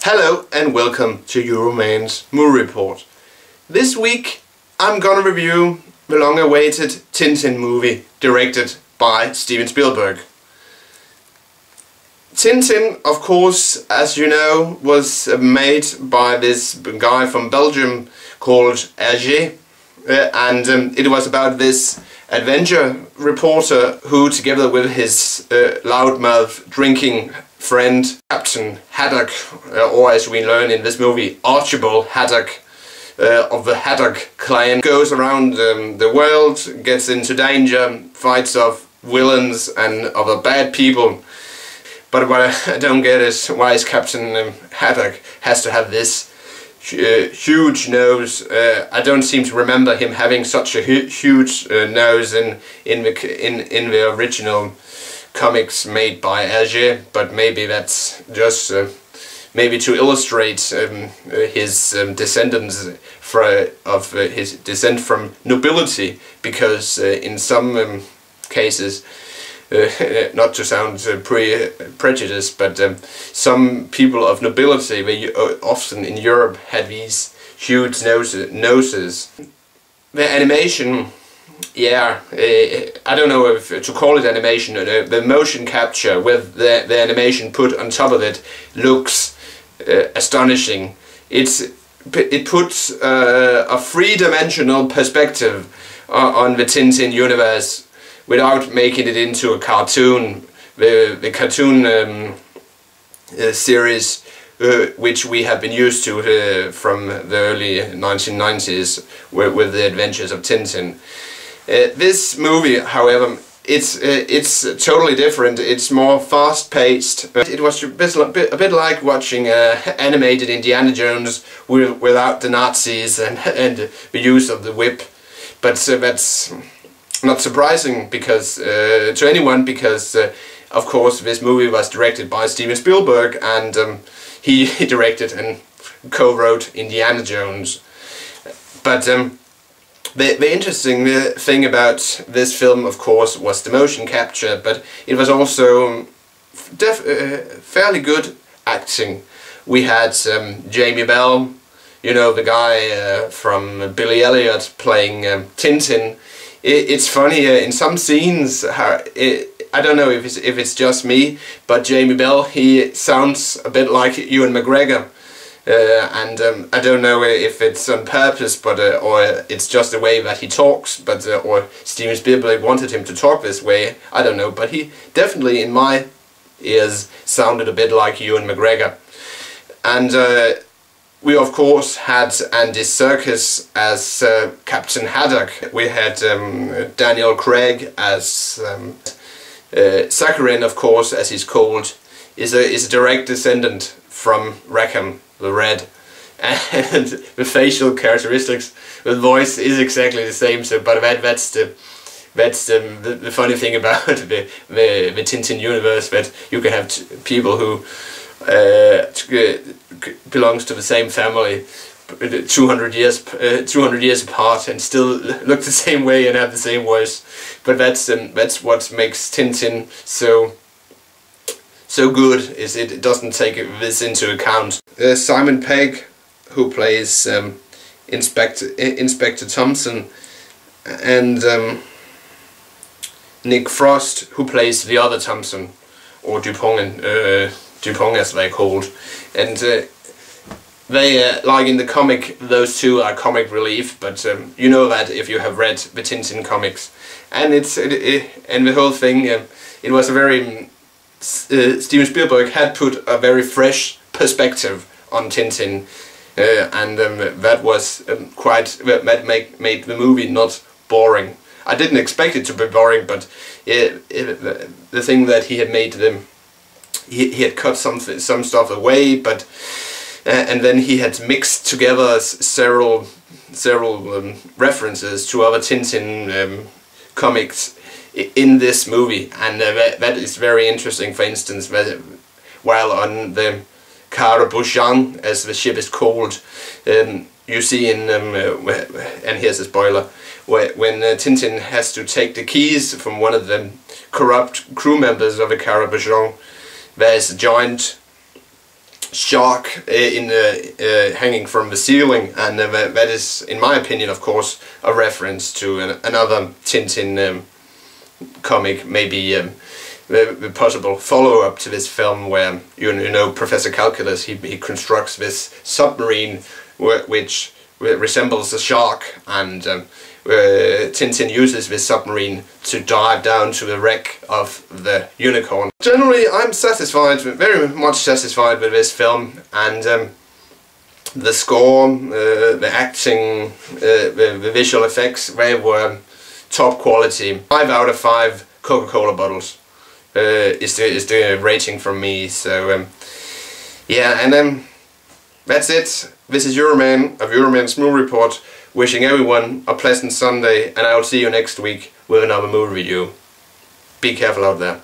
Hello and welcome to Euromans Movie Report. This week I'm gonna review the long-awaited Tintin movie directed by Steven Spielberg. Tintin, of course, as you know, was made by this guy from Belgium called Pegg, and it was about this adventure reporter who, together with his loudmouth drinking friend Captain Haddock, or as we learn in this movie, Archibald Haddock of the Haddock clan, goes around the world, gets into danger, fights off villains and other bad people. But what I don't get is why is Captain Haddock has to have this huge nose. I don't seem to remember him having such a huge nose in the original comics made by Pegg, but maybe that's just maybe to illustrate his descendants of his descent from nobility, because in some cases, not to sound prejudiced, but some people of nobility, they often in Europe had these huge noses. The animation, yeah, I don't know if to call it animation. The motion capture with the animation put on top of it looks astonishing. It puts a three-dimensional perspective on the Tintin universe without making it into a cartoon. The cartoon series which we have been used to from the early 1990s with the adventures of Tintin. This movie, however, it's totally different. It's more fast-paced. It was a bit like watching animated Indiana Jones without the Nazis and the use of the whip. But that's not surprising because to anyone, because of course this movie was directed by Steven Spielberg, and he directed and co-wrote Indiana Jones. But the interesting thing about this film, of course, was the motion capture, but it was also fairly good acting. We had Jamie Bell, you know, the guy from Billy Elliot, playing Tintin. It's funny in some scenes. I don't know if it's just me, but Jamie Bell, he sounds a bit like Ewan McGregor. And I don't know if it's on purpose, but or it's just the way that he talks, but or Steven Spielberg wanted him to talk this way. I don't know, but he definitely, in my ears, sounded a bit like Ewan McGregor. And we of course had Andy Serkis as Captain Haddock. We had Daniel Craig as Sakharine, of course, as he's called, is a direct descendant from Rackham the Red, and the facial characteristics, the voice is exactly the same. So, but that's the funny thing about the Tintin universe, that you can have people who belongs to the same family 200 years apart and still look the same way and have the same voice. But that's what makes Tintin so good, is it doesn't take this into account. Simon Pegg, who plays Inspector Thompson, and Nick Frost, who plays the other Thompson, or Dupont as they're called. And they, like in the comic, those two are comic relief, but you know that if you have read the Tintin comics. And and the whole thing, it was a very Steven Spielberg had put a very fresh perspective on Tintin, and that was made the movie not boring. I didn't expect it to be boring, but the thing that he had made them, he had cut some stuff away, but and then he had mixed together several references to other Tintin comics in this movie, and that is very interesting. For instance, while on the Carabouchon, as the ship is called, you see in and here's a spoiler, when Tintin has to take the keys from one of the corrupt crew members of the Carabouchon, there is a giant shark hanging from the ceiling, and that is, in my opinion, of course, a reference to another Tintin comic, maybe the possible follow-up to this film, where you know Professor Calculus, he constructs this submarine which resembles a shark, and Tintin uses this submarine to dive down to the wreck of the unicorn. Generally, I'm satisfied, very much satisfied with this film, and the score, the acting, the visual effects, they were top quality. 5 out of 5 Coca-Cola bottles is the rating from me. So yeah, and that's it. This is Euroman of Euromans Movie Report, wishing everyone a pleasant Sunday, and I'll see you next week with another movie review. Be careful out there.